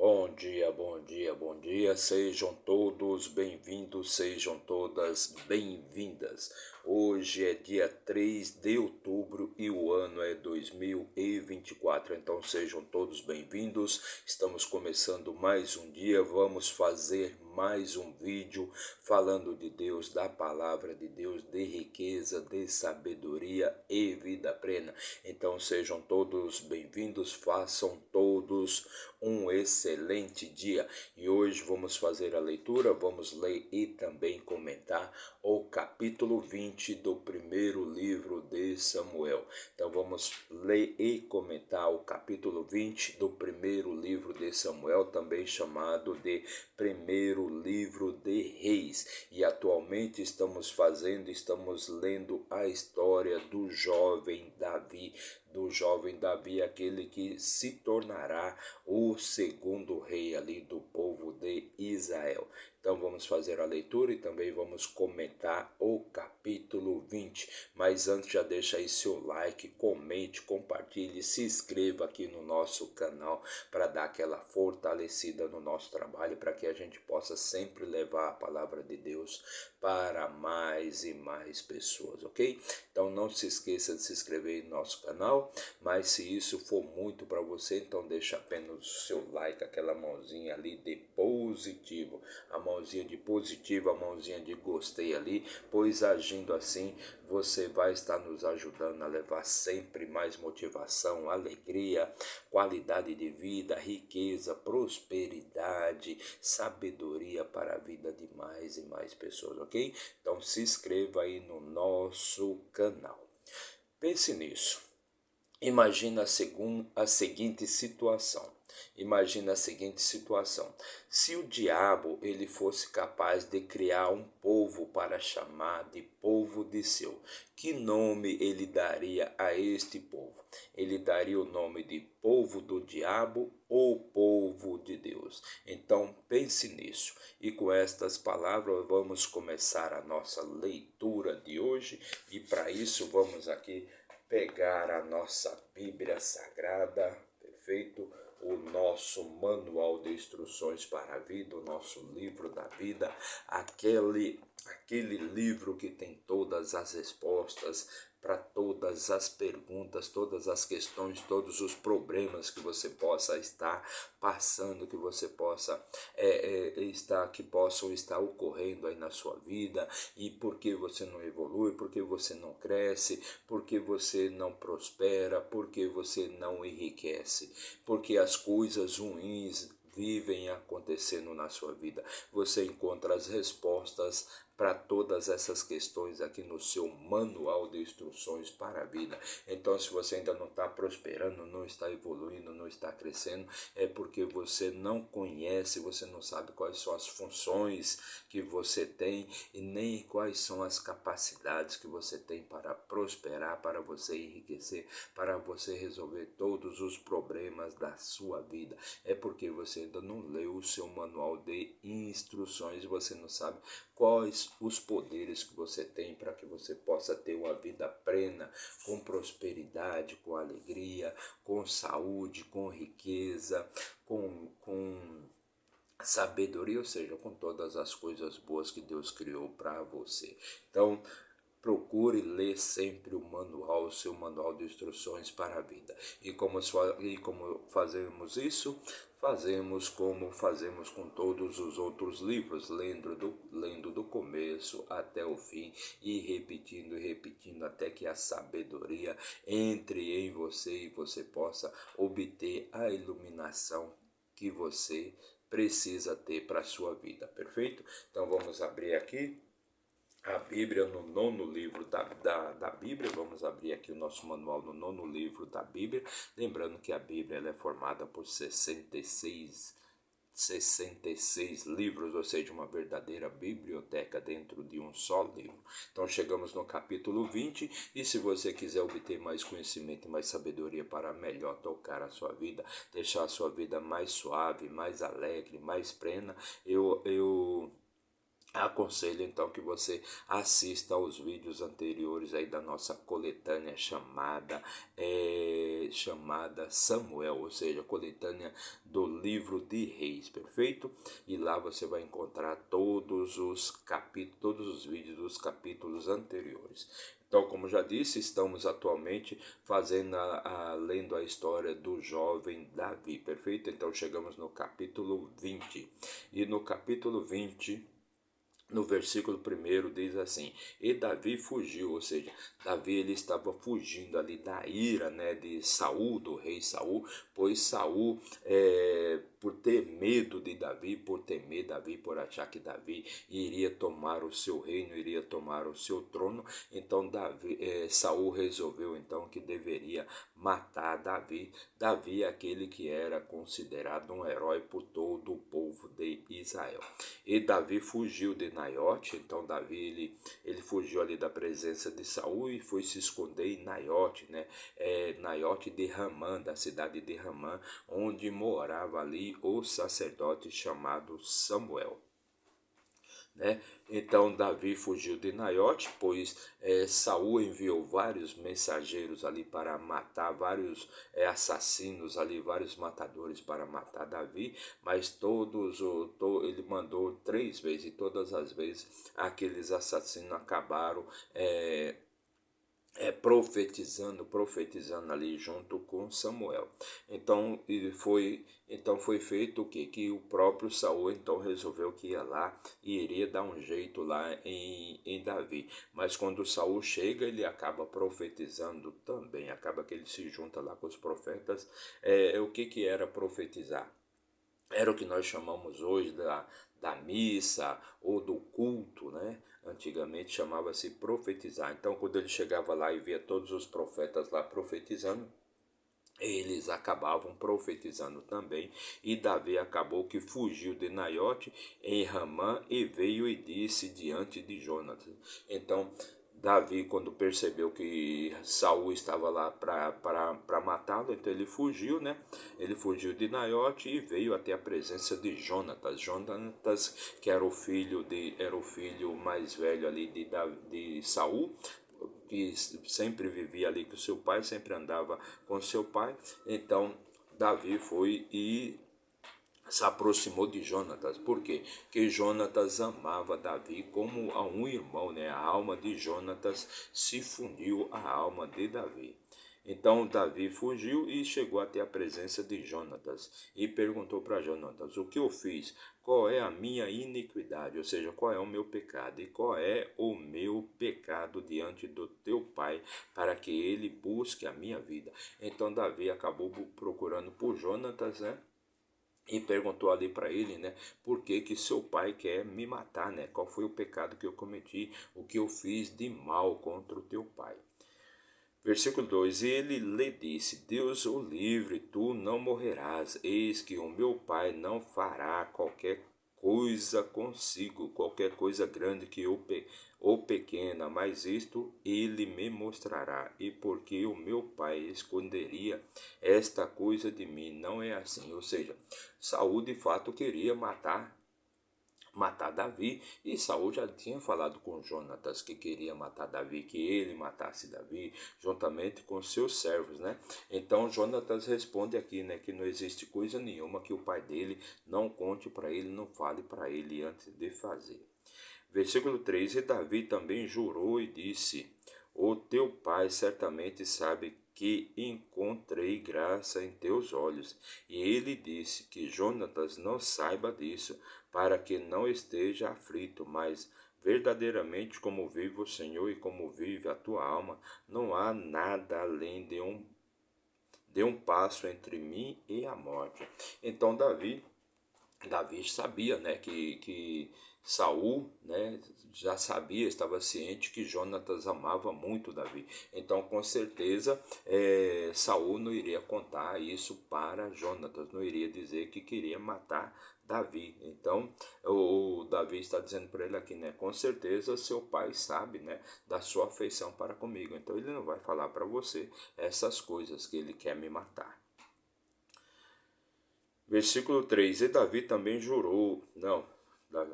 Bom dia, bom dia, bom dia. Sejam todos bem-vindos, sejam todas bem-vindas. Hoje é dia 3 de outubro e o ano é 2024. Então sejam todos bem-vindos. Estamos começando mais um dia. Vamos fazer mais um vídeo falando de Deus, da palavra de Deus, de riqueza, de sabedoria e vida plena. Então sejam todos bem-vindos, façam todos um excelente dia. E hoje vamos fazer a leitura, vamos ler e também comentar o capítulo 20 do primeiro livro de Samuel. Então vamos ler e comentar o capítulo 20 do primeiro livro de Samuel, também chamado de primeiro livro de Reis. E atualmente estamos lendo a história do jovem Davi, aquele que se tornará o segundo rei ali do povo de Israel. Então vamos fazer a leitura e também vamos comentar o capítulo 20. Mas antes, já deixa aí seu like, comente, compartilhe, se inscreva aqui no nosso canal para dar aquela fortalecida no nosso trabalho, para que a gente possa sempre levar a palavra de Deus para mais e mais pessoas, ok? Então não se esqueça de se inscrever no nosso canal, mas se isso for muito para você, então deixa apenas o seu like, aquela mãozinha ali de positivo, a mãozinha de positivo, a mãozinha de gostei ali, pois agindo assim você vai estar nos ajudando a levar sempre mais motivação, alegria, qualidade de vida, riqueza, prosperidade, sabedoria para a vida de mais e mais pessoas, ok? Então se inscreva aí no nosso canal. Pense nisso. Imagina a seguinte situação. Imagina a seguinte situação. Se o diabo ele fosse capaz de criar um povo para chamar de povo de seu, que nome ele daria a este povo? Ele daria o nome de povo do diabo ou povo de Deus? Então pense nisso. E com estas palavras vamos começar a nossa leitura de hoje. E para isso vamos aqui pegar a nossa Bíblia Sagrada, perfeito? O nosso manual de instruções para a vida, o nosso livro da vida, aquele livro que tem todas as respostas para todas as perguntas, todas as questões, todos os problemas que você possa estar passando, que você possa que possam estar ocorrendo aí na sua vida, e por que você não evolui, por que você não cresce, por que você não prospera, por que você não enriquece, porque as coisas ruins vivem acontecendo na sua vida. Você encontra as respostas para todas essas questões aqui no seu manual de instruções para a vida. Então, se você ainda não está prosperando, não está evoluindo, não está crescendo, é porque você não conhece, você não sabe quais são as funções que você tem e nem quais são as capacidades que você tem para prosperar, para você enriquecer, para você resolver todos os problemas da sua vida. É porque você ainda não leu o seu manual de instruções, você não sabe quais os poderes que você tem para que você possa ter uma vida plena, com prosperidade, com alegria, com saúde, com riqueza, com sabedoria, ou seja, com todas as coisas boas que Deus criou para você. Então, procure ler sempre o manual, o seu manual de instruções para a vida. E como fazemos isso? Fazemos como fazemos com todos os outros livros, lendo do começo até o fim e repetindo até que a sabedoria entre em você e você possa obter a iluminação que você precisa ter para a sua vida, perfeito? Então vamos abrir aqui a Bíblia no nono livro da Bíblia. Vamos abrir aqui o nosso manual no nono livro da Bíblia. Lembrando que a Bíblia ela é formada por 66 livros, ou seja, uma verdadeira biblioteca dentro de um só livro. Então chegamos no capítulo 20 e se você quiser obter mais conhecimento e mais sabedoria para melhor tocar a sua vida, deixar a sua vida mais suave, mais alegre, mais plena, eu Aconselho então que você assista aos vídeos anteriores aí da nossa coletânea chamada Samuel, ou seja, coletânea do livro de Reis, perfeito? E lá você vai encontrar todos os vídeos dos capítulos anteriores. Então, como já disse, estamos atualmente lendo a história do jovem Davi, perfeito? Então chegamos no capítulo 20. E no capítulo 20, no versículo 1 diz assim: e Davi fugiu, ou seja, Davi ele estava fugindo ali da ira, né, de Saul, do rei Saul, pois Saul, por ter medo de Davi, por temer Davi, por achar que Davi iria tomar o seu reino, iria tomar o seu trono, então Saul resolveu então que deveria matar Davi. Davi, aquele que era considerado um herói por todo o povo de Israel. E Davi fugiu de Naiote, então Davi ele fugiu ali da presença de Saul e foi se esconder em Naiote, né? Naiote de Ramã, da cidade de Ramã, onde morava ali o sacerdote chamado Samuel, né? Então Davi fugiu de Naiote, pois Saul enviou vários mensageiros ali para matar, vários assassinos ali, vários matadores para matar Davi, mas ele mandou 3 vezes e todas as vezes aqueles assassinos acabaram profetizando ali junto com Samuel. Então foi feito o quê? Que o próprio Saul então resolveu que ia lá e iria dar um jeito lá em Davi. Mas quando Saul chega, ele acaba profetizando também. Acaba que ele se junta lá com os profetas. O que era profetizar? Era o que nós chamamos hoje da missa ou do culto, né? Antigamente chamava-se profetizar. Então, quando ele chegava lá e via todos os profetas lá profetizando, eles acabavam profetizando também, e Davi acabou que fugiu de Naiote em Ramã e veio e disse diante de Jonatas. Então, Davi, quando percebeu que Saul estava lá para matá-lo, então ele fugiu, né? Ele fugiu de Naiote e veio até a presença de Jonatas. Jonatas, que era o filho mais velho ali de Saul, que sempre vivia ali com seu pai, sempre andava com seu pai. Então Davi foi e se aproximou de Jonatas. Por quê? Porque Jonatas amava Davi como a um irmão, né? A alma de Jonatas se fundiu à alma de Davi. Então Davi fugiu e chegou até a presença de Jonatas e perguntou para Jonatas: o que eu fiz? Qual é a minha iniquidade? Ou seja, qual é o meu pecado? E qual é o meu pecado diante do teu pai, para que ele busque a minha vida? Então Davi acabou procurando por Jonatas, né? E perguntou ali para ele, né, por que que seu pai quer me matar, né? Qual foi o pecado que eu cometi, o que eu fiz de mal contra o teu pai? Versículo 2: ele lhe disse: Deus o livre, tu não morrerás, eis que o meu pai não fará qualquer coisa consigo, qualquer coisa grande ou pequena, mas isto ele me mostrará, e porque o meu pai esconderia esta coisa de mim, não é assim. Ou seja, Saul de fato queria matar Davi, e Saul já tinha falado com Jonatas que queria matar Davi, que ele matasse Davi, juntamente com seus servos, né? Então Jonatas responde aqui, né, que não existe coisa nenhuma que o pai dele não conte para ele, não fale para ele antes de fazer. Versículo 3: e Davi também jurou e disse: o teu pai certamente sabe que encontrei graça em teus olhos. E ele disse: que Jonatas não saiba disso, para que não esteja aflito, mas verdadeiramente, como vive o Senhor e como vive a tua alma, não há nada além de um passo entre mim e a morte. Então Davi sabia, né, que Saul, né, já sabia, estava ciente que Jonatas amava muito Davi. Então, com certeza, Saul não iria contar isso para Jonatas, não iria dizer que queria matar Davi. Então, o Davi está dizendo para ele aqui, né, com certeza seu pai sabe, né, da sua afeição para comigo. Então, ele não vai falar para você essas coisas que ele quer me matar. Versículo 3: e Davi também jurou, não,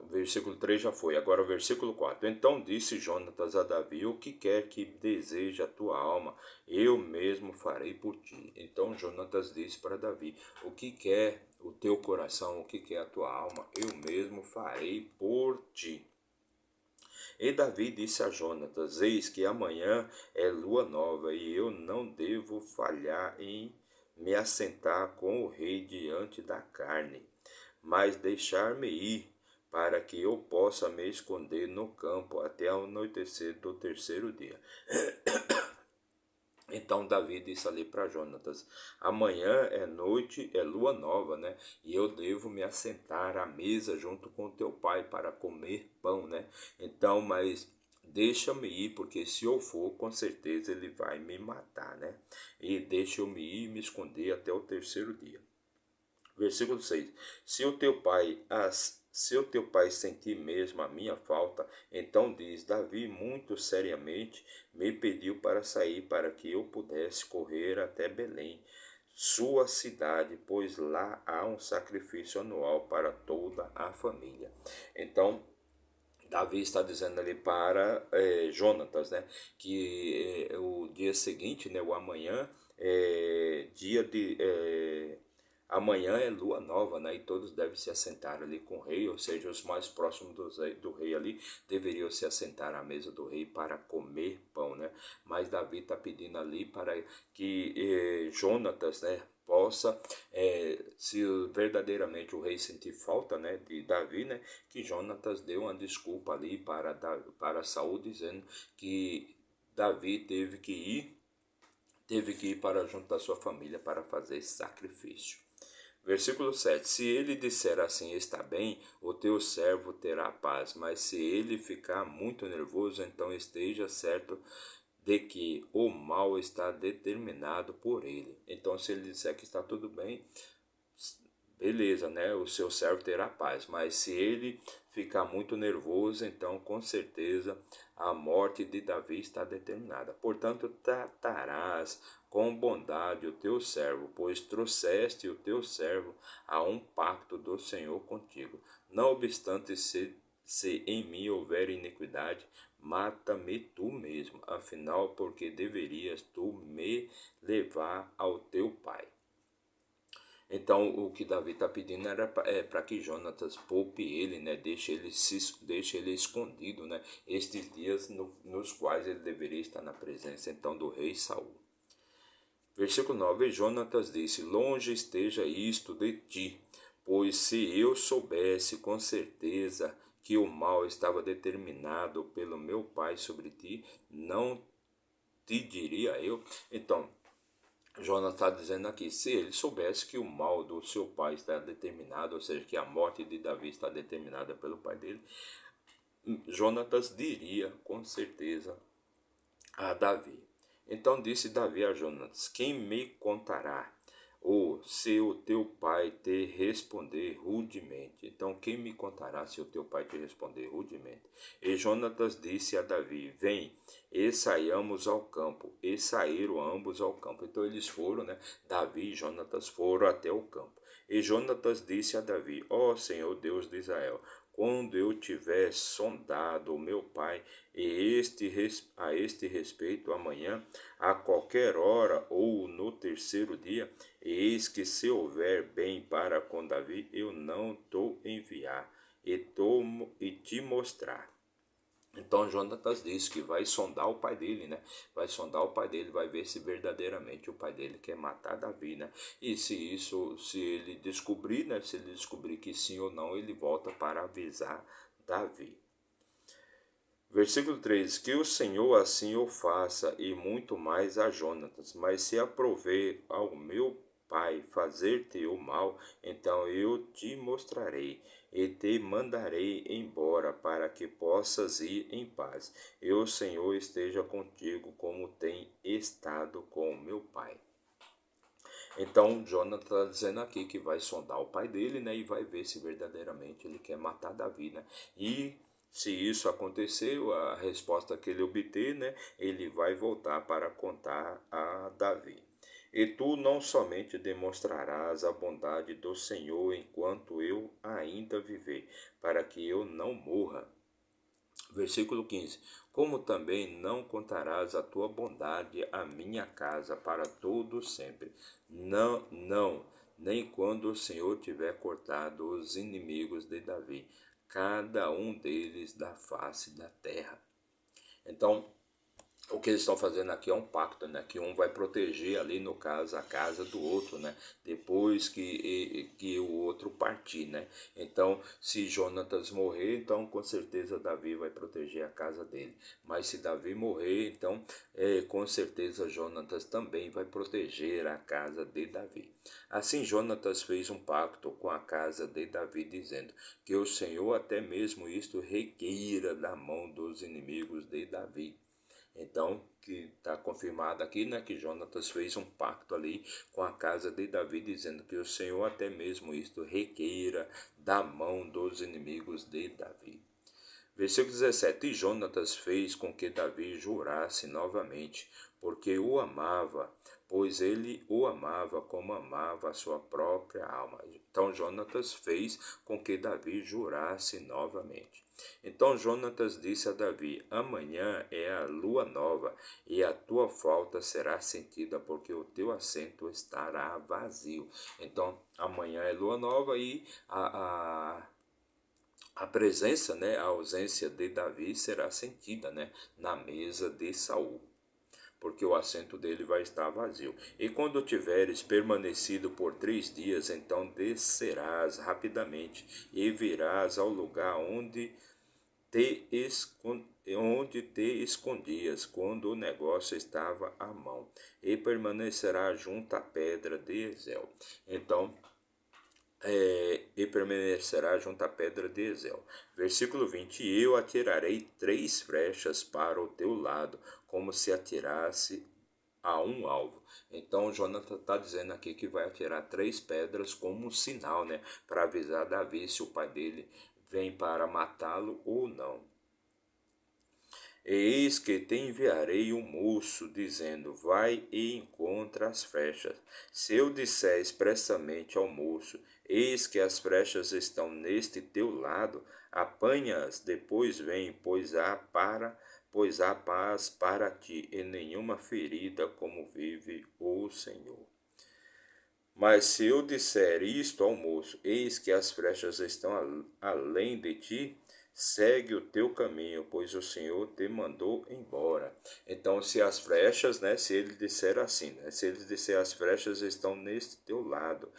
Versículo 3 já foi, agora o versículo 4. Então disse Jonatas a Davi: o que quer que deseja a tua alma, eu mesmo farei por ti. Então Jonatas disse para Davi: o que quer o teu coração, o que quer a tua alma, eu mesmo farei por ti. E Davi disse a Jonatas: eis que amanhã é lua nova, e eu não devo falhar em me assentar com o rei diante da carne, mas deixar-me ir, para que eu possa me esconder no campo até ao anoitecer do terceiro dia. Então Davi disse ali para Jonatas: amanhã é noite, é lua nova, né? E eu devo me assentar à mesa junto com teu pai para comer pão, né? Então, mas deixa-me ir, porque se eu for, com certeza ele vai me matar, né? E deixa-me ir e me esconder até o terceiro dia. Versículo 6. Se o teu pai sentir mesmo a minha falta, então diz: Davi muito seriamente me pediu para sair para que eu pudesse correr até Belém, sua cidade, pois lá há um sacrifício anual para toda a família. Então, Davi está dizendo ali para Jonatas, né, que o dia seguinte, né, o amanhã, dia de amanhã é lua nova, né? E todos devem se assentar ali com o rei, ou seja, os mais próximos do rei ali deveriam se assentar à mesa do rei para comer pão, né? Mas Davi está pedindo ali para que Jonatas, né, possa, se verdadeiramente o rei sentir falta, né, de Davi, né, que Jonatas deu uma desculpa ali para Saul, dizendo que Davi teve que ir para junto da sua família para fazer sacrifício. Versículo 7. Se ele disser assim, está bem, o teu servo terá paz, mas se ele ficar muito nervoso, então esteja certo de que o mal está determinado por ele. Então, se ele disser que está tudo bem, beleza, né? O seu servo terá paz. Mas se ele ficar muito nervoso, então com certeza a morte de Davi está determinada. Portanto, tratarás com bondade o teu servo, pois trouxeste o teu servo a um pacto do Senhor contigo. Não obstante, se em mim houver iniquidade, mata-me tu mesmo, afinal, porque deverias tu me levar ao teu pai. Então, o que Davi está pedindo era para que Jonatas poupe ele, né? Deixe ele escondido, né? Estes dias nos quais ele deveria estar na presença então do rei Saul. Versículo 9: Jonatas disse: longe esteja isto de ti, pois se eu soubesse com certeza que o mal estava determinado pelo meu pai sobre ti, não te diria eu. Então, Jonas está dizendo aqui: se ele soubesse que o mal do seu pai está determinado, ou seja, que a morte de Davi está determinada pelo pai dele, Jonatas diria com certeza a Davi. Então disse Davi a Jonatas: quem me contará? Ou se o teu pai te responder rudemente. Então, quem me contará se o teu pai te responder rudemente? E Jonatas disse a Davi: vem, e saiamos ao campo. E saíram ambos ao campo. Então, eles foram, né? Davi e Jonatas foram até o campo. E Jonatas disse a Davi: ó Senhor Deus de Israel, quando eu tiver sondado o meu pai a este respeito amanhã, a qualquer hora ou no terceiro dia, eis que se houver bem para com Davi, eu não te enviar e te mostrar. Então Jonatas disse que vai sondar o pai dele, né? Vai sondar o pai dele, vai ver se verdadeiramente o pai dele quer matar Davi, né? E se ele descobrir, né? Se ele descobrir que sim ou não, ele volta para avisar Davi. Versículo 3: que o Senhor assim o faça, e muito mais a Jonatas. Mas se aprover ao meu pai fazer-te o mal, então eu te mostrarei, e te mandarei embora, para que possas ir em paz. E o Senhor esteja contigo, como tem estado com o meu pai. Então, Jonathan está dizendo aqui que vai sondar o pai dele, né? E vai ver se verdadeiramente ele quer matar Davi, né? E se isso acontecer, a resposta que ele obter, né? Ele vai voltar para contar a Davi. E tu não somente demonstrarás a bondade do Senhor enquanto eu ainda viver, para que eu não morra. Versículo 15: Como também não contarás a tua bondade à minha casa para todo sempre. Não, não, nem quando o Senhor tiver cortado os inimigos de Davi, cada um deles da face da terra. Então, o que eles estão fazendo aqui é um pacto, né? Que um vai proteger ali, no caso, a casa do outro, né? Depois que o outro partir, né? Então, se Jonatas morrer, então com certeza Davi vai proteger a casa dele. Mas se Davi morrer, então com certeza Jonatas também vai proteger a casa de Davi. Assim Jonatas fez um pacto com a casa de Davi, dizendo que o Senhor até mesmo isto requeira da mão dos inimigos de Davi. Então, que está confirmado aqui, né, que Jonatas fez um pacto ali com a casa de Davi, dizendo que o Senhor até mesmo isto requeira da mão dos inimigos de Davi. Versículo 17: E Jonatas fez com que Davi jurasse novamente, porque o amava, pois ele o amava como amava a sua própria alma. Então Jonatas fez com que Davi jurasse novamente. Então Jonatas disse a Davi: Amanhã é a lua nova, e a tua falta será sentida, porque o teu assento estará vazio. Então amanhã é lua nova e a presença, né, a ausência de Davi será sentida, né, na mesa de Saul, porque o assento dele vai estar vazio. E quando tiveres permanecido por 3 dias, então descerás rapidamente e virás ao lugar onde te escondias, quando o negócio estava à mão, e permanecerá junto à pedra de Ezel. Então, e permanecerá junto à pedra de Ezel. Versículo 20: E eu atirarei 3 flechas para o teu lado, como se atirasse a um alvo. Então Jonathan está dizendo aqui que vai atirar 3 pedras como um sinal, né, para avisar Davi se o pai dele vem para matá-lo ou não. Eis que te enviarei um moço, dizendo: Vai e encontra as flechas. Se eu disser expressamente ao moço: Eis que as flechas estão neste teu lado, apanha-as, depois vem, pois há paz para ti, e nenhuma ferida, como vive o Senhor. Mas se eu disser isto ao moço: Eis que as flechas estão além de ti, segue o teu caminho, pois o Senhor te mandou embora. Então, se as flechas, né, se ele disser assim, né, se ele disser as flechas estão neste teu lado,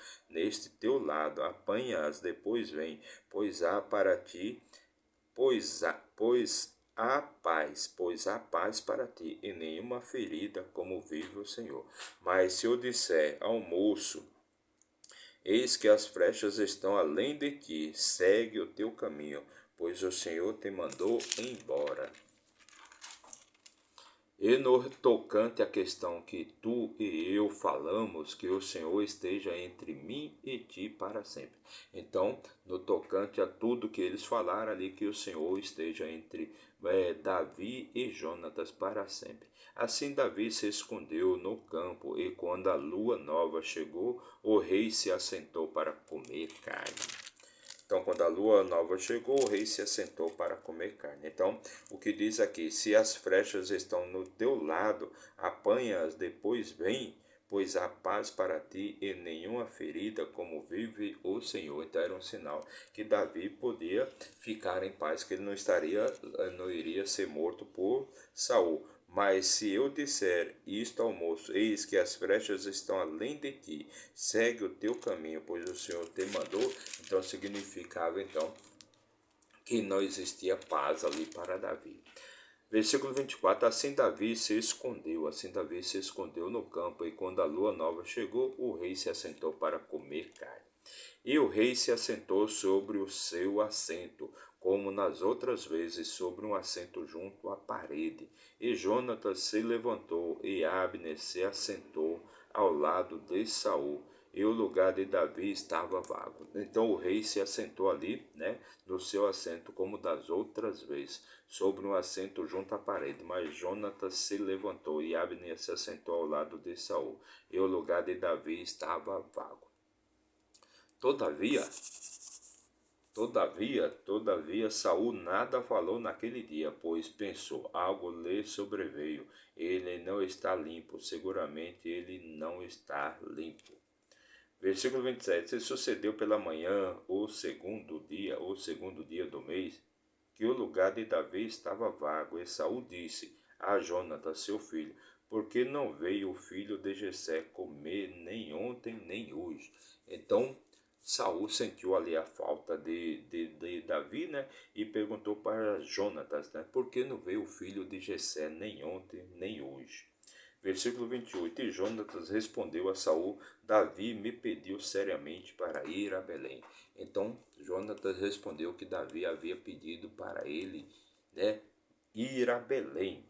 apanha-as, depois vem, pois há para ti, pois há paz para ti, e nenhuma ferida, como vive o Senhor. Mas se eu disser ao moço: Eis que as flechas estão além de ti, segue o teu caminho, pois o Senhor te mandou embora. E no tocante à questão que tu e eu falamos, que o Senhor esteja entre mim e ti para sempre. Então, no tocante a tudo que eles falaram ali, que o Senhor esteja entre Davi e Jonatas para sempre. Assim Davi se escondeu no campo, e quando a lua nova chegou, o rei se assentou para comer carne. Então, quando a lua nova chegou, o rei se assentou para comer carne. Então, o que diz aqui: se as flechas estão no teu lado, apanha-as, depois vem, pois há paz para ti e nenhuma ferida, como vive o Senhor. Então, era um sinal que Davi podia ficar em paz, que ele não iria ser morto por Saul. Mas se eu disser isto ao moço: Eis que as flechas estão além de ti, segue o teu caminho, pois o Senhor te mandou. Então significava então que não existia paz ali para Davi. Versículo 24: Assim Davi se escondeu no campo, e quando a lua nova chegou, o rei se assentou para comer carne. E o rei se assentou sobre o seu assento, como nas outras vezes, sobre um assento junto à parede. E Jonatas se levantou, e Abner se assentou ao lado de Saul. e o lugar de Davi estava vago. Então o rei se assentou ali, né, no seu assento como das outras vezes, sobre um assento junto à parede. Mas Jonatas se levantou e Abner se assentou ao lado de Saul, e o lugar de Davi estava vago. Todavia, Todavia, Saul nada falou naquele dia, pois pensou, algo lhe sobreveio, ele não está limpo, seguramente ele não está limpo. Versículo 27, se sucedeu pela manhã, o segundo dia do mês, que o lugar de Davi estava vago, e Saul disse a Jonatas, seu filho, por que não veio o filho de Jessé comer nem ontem nem hoje? Então Saul sentiu ali a falta de Davi, né? E perguntou para Jonatas, né? Por que não veio o filho de Jessé nem ontem nem hoje? Versículo 28. E Jonatas respondeu a Saul, Davi me pediu seriamente para ir a Belém. Então Jonatas respondeu que Davi havia pedido para ele, né, ir a Belém.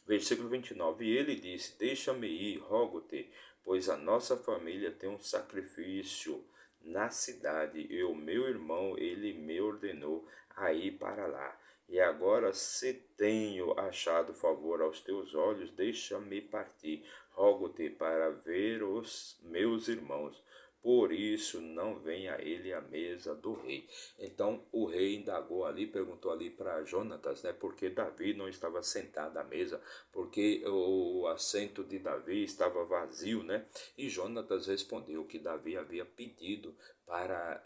Versículo 29. E ele disse, deixa-me ir, rogo-te, pois a nossa família tem um sacrifício na cidade, e o meu irmão, ele me ordenou a ir para lá. E agora, se tenho achado favor aos teus olhos, deixa-me partir. Rogo-te para ver os meus irmãos. Por isso não vem a ele a mesa do rei. Então o rei indagou ali, perguntou ali para Jonatas, né, porque Davi não estava sentado à mesa, porque o assento de Davi estava vazio, né? E Jonatas respondeu que Davi havia pedido para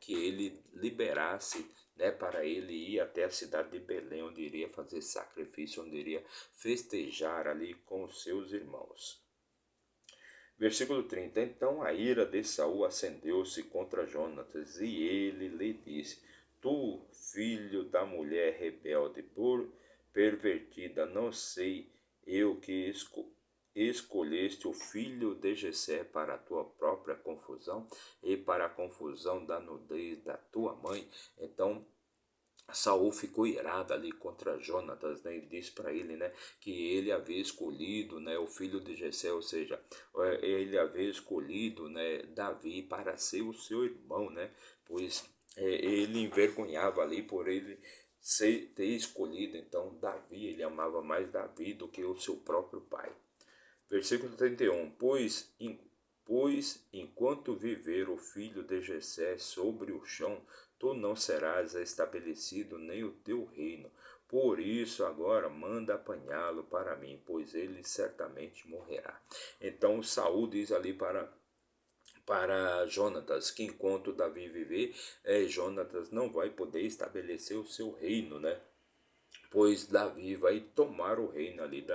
que ele liberasse, né, para ele ir até a cidade de Belém, onde iria fazer sacrifício, onde iria festejar ali com os seus irmãos. Versículo 30. Então a ira de Saul acendeu-se contra Jonatas, e ele lhe disse, tu, filho da mulher rebelde, por pervertida, não sei eu que escolheste o filho de Jessé para a tua própria confusão e para a confusão da nudez da tua mãe. Então Saul ficou irado ali contra Jonatas, né? E disse para ele, né, que ele havia escolhido, né, o filho de Jessé, ou seja, ele havia escolhido, né, Davi para ser o seu irmão, né? Pois ele envergonhava ali por ele ter escolhido então Davi, ele amava mais Davi do que o seu próprio pai. Versículo 31. Pois enquanto viver o filho de Jessé sobre o chão, tu não serás estabelecido nem o teu reino. Por isso agora manda apanhá-lo para mim, pois ele certamente morrerá. Então Saul diz ali para Jonatas que enquanto Davi viver, Jonatas não vai poder estabelecer o seu reino, né? Pois Davi vai tomar o reino ali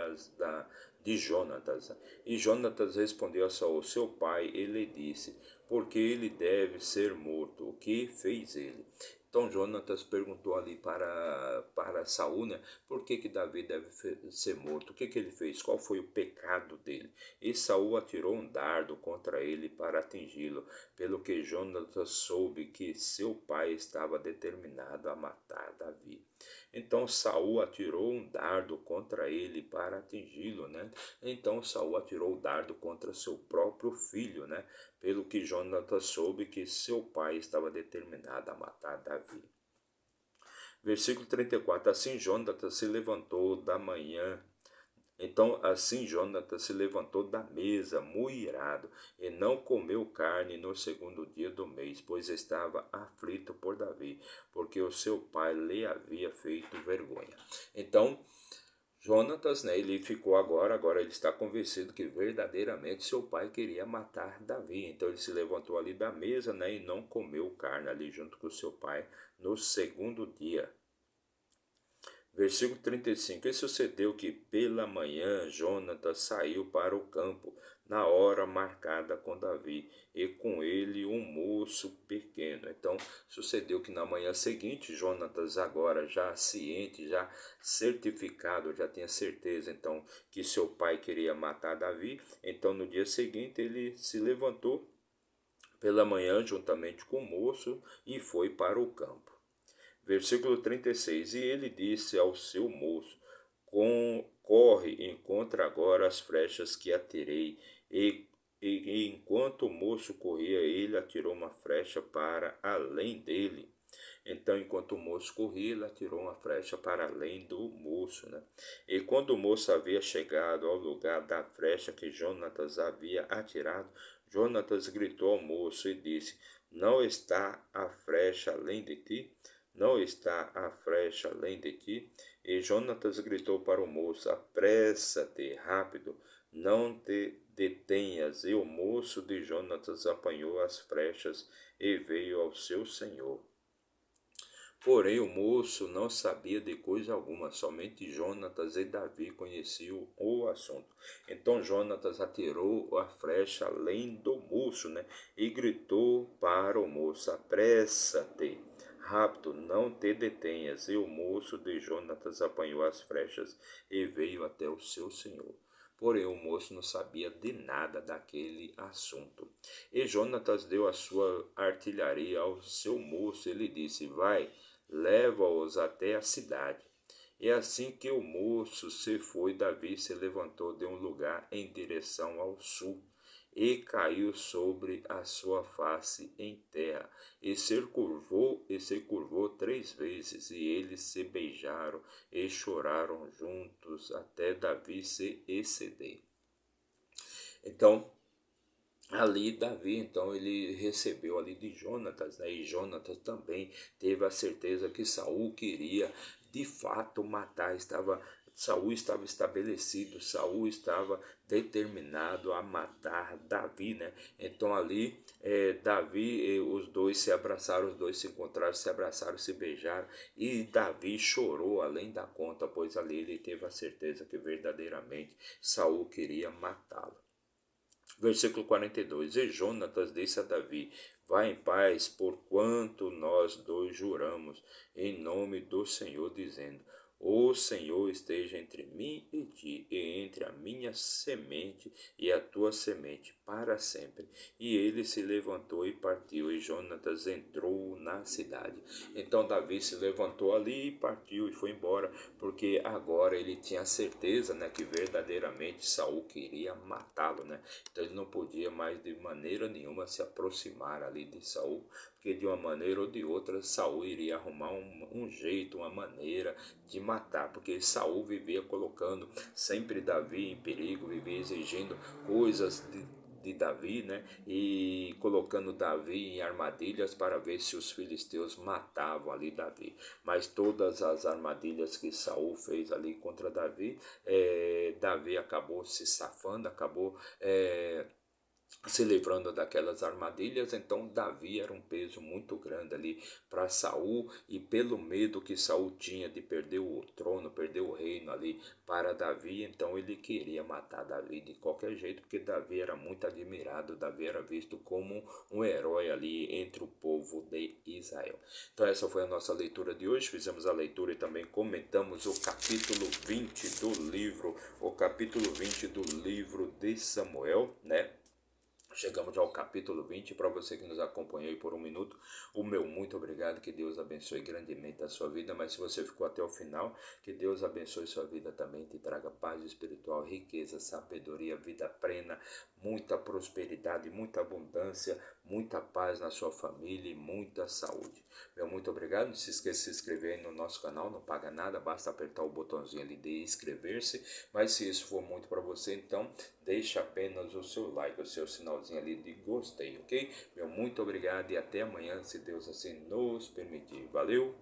de Jonatas. E Jonatas respondeu a Saul, seu pai, ele disse, porque ele deve ser morto, o que fez ele? Então Jonatas perguntou ali para Saul, né, por que Davi deve ser morto? O que ele fez? Qual foi o pecado dele? E Saul atirou um dardo contra ele para atingi-lo, pelo que Jonatas soube que seu pai estava determinado a matar Davi. Então Saul atirou um dardo contra ele para atingi-lo, né? Então Saul atirou o dardo contra seu próprio filho, né? Pelo que Jonatas soube que seu pai estava determinado a matar Davi. Versículo 34. Assim Jonatas se levantou da manhã. Então assim Jonatas se levantou da mesa, muito irado, e não comeu carne no segundo dia do mês, pois estava aflito por Davi, porque o seu pai lhe havia feito vergonha. Então Jonatas, né, ele ficou agora ele está convencido que verdadeiramente seu pai queria matar Davi. Então ele se levantou ali da mesa, né, e não comeu carne ali junto com seu pai no segundo dia. Versículo 35. E sucedeu que pela manhã Jonatas saiu para o campo, na hora marcada com Davi, e com ele um moço pequeno. Então sucedeu que na manhã seguinte, Jonatas agora já ciente, já certificado, já tinha certeza então que seu pai queria matar Davi. Então no dia seguinte ele se levantou pela manhã juntamente com o moço e foi para o campo. Versículo 36. E ele disse ao seu moço, corre, encontra agora as flechas que atirei, e e enquanto o moço corria, ele atirou uma flecha para além dele. Então, enquanto o moço corria, ele atirou uma flecha para além do moço, né? E quando o moço havia chegado ao lugar da flecha que Jonatas havia atirado, Jonatas gritou ao moço e disse: Não está a flecha além de ti? Não está a flecha além de ti? E Jonatas gritou para o moço: Apressa-te, rápido, não te detenhas. E o moço de Jonatas apanhou as flechas e veio ao seu senhor. Porém, o moço não sabia de coisa alguma, somente Jonatas e Davi conheciam o assunto. Então Jonatas atirou a flecha além do moço, né? E gritou para o moço: Apressa-te, rápido, não te detenhas. E o moço de Jonatas apanhou as flechas e veio até o seu senhor. Porém, o moço não sabia de nada daquele assunto. E Jonatas deu a sua artilharia ao seu moço e lhe disse: Vai, leva-os até a cidade. E assim que o moço se foi, Davi se levantou de um lugar em direção ao sul e caiu sobre a sua face em terra, e se curvou 3 vezes, e eles se beijaram e choraram juntos até Davi se exceder. Então, ali Davi, então, ele recebeu ali de Jonatas, né? E Jonatas também teve a certeza que Saul queria de fato matar, Saul estava estabelecido, Saul estava determinado a matar Davi, né? Então ali Davi, os dois se abraçaram, os dois se encontraram, se abraçaram, se beijaram, e Davi chorou além da conta, pois ali ele teve a certeza que verdadeiramente Saul queria matá-lo. Versículo 42. E Jonatas disse a Davi: Vá em paz, porquanto nós dois juramos em nome do Senhor, dizendo: O Senhor esteja entre mim e ti, e entre a minha semente e a tua semente para sempre. E ele se levantou e partiu, e Jonatas entrou na cidade. Então Davi se levantou ali e partiu e foi embora, porque agora ele tinha certeza, né, que verdadeiramente Saul queria matá-lo, né? Então ele não podia mais de maneira nenhuma se aproximar ali de Saul, porque de uma maneira ou de outra Saul iria arrumar um jeito, uma maneira de matar, porque Saul vivia colocando sempre Davi em perigo, vivia exigindo coisas de Davi, né? E colocando Davi em armadilhas para ver se os filisteus matavam ali Davi. Mas todas as armadilhas que Saul fez ali contra Davi, Davi acabou se safando, acabou se livrando daquelas armadilhas. Então Davi era um peso muito grande ali para Saul, e pelo medo que Saul tinha de perder o trono, perder o reino ali para Davi, então ele queria matar Davi de qualquer jeito, porque Davi era muito admirado, Davi era visto como um herói ali entre o povo de Israel. Então essa foi a nossa leitura de hoje, fizemos a leitura e também comentamos o capítulo 20 do livro de Samuel, né? Chegamos ao capítulo 20. Para você que nos acompanhou aí por um minuto, o meu muito obrigado, que Deus abençoe grandemente a sua vida. Mas se você ficou até o final, que Deus abençoe sua vida também, te traga paz espiritual, riqueza, sabedoria, vida plena, muita prosperidade, muita abundância, muita paz na sua família e muita saúde. Meu muito obrigado. Não se esqueça de se inscrever aí no nosso canal, não paga nada, basta apertar o botãozinho ali de inscrever-se. Mas se isso for muito para você, então deixe apenas o seu like, o seu sinalzinho ali de gostei, ok? Meu muito obrigado e até amanhã, se Deus assim nos permitir. Valeu!